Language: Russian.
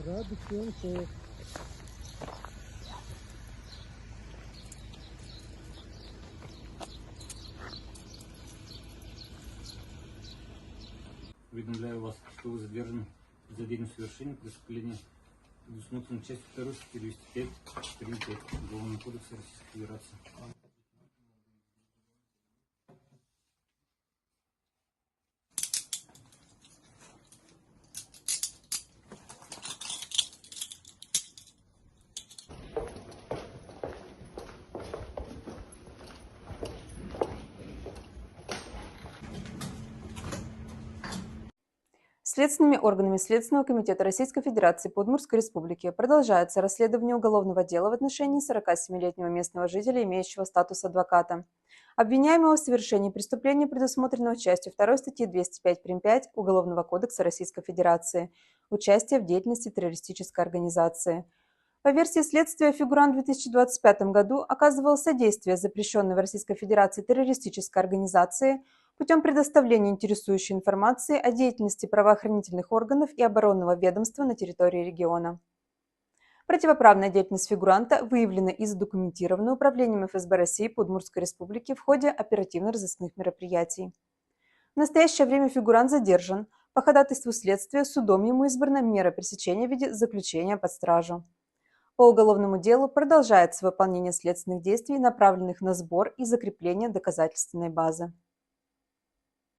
Рады всем, что Уведомляю вас, что вы задержаны за день совершения преступления, предусмотренной частью 2 статьи 205 Уголовного кодекса Российской Федерации. Следственными органами Следственного комитета Российской Федерации по Удмуртской Республике продолжается расследование уголовного дела в отношении 47-летнего местного жителя, имеющего статус адвоката, обвиняемого в совершении преступления, предусмотренного частью 2 статьи 205 прим. 5 Уголовного кодекса Российской Федерации, участие в деятельности террористической организации. По версии следствия, фигурант в 2025 году оказывал содействие запрещенной в Российской Федерации террористической организации путем предоставления интересующей информации о деятельности правоохранительных органов и оборонного ведомства на территории региона. Противоправная деятельность фигуранта выявлена и задокументирована Управлением ФСБ России по Удмуртской Республике в ходе оперативно-розыскных мероприятий. В настоящее время фигурант задержан. По ходатайству следствия судом ему избрана мера пресечения в виде заключения под стражу. По уголовному делу продолжается выполнение следственных действий, направленных на сбор и закрепление доказательственной базы.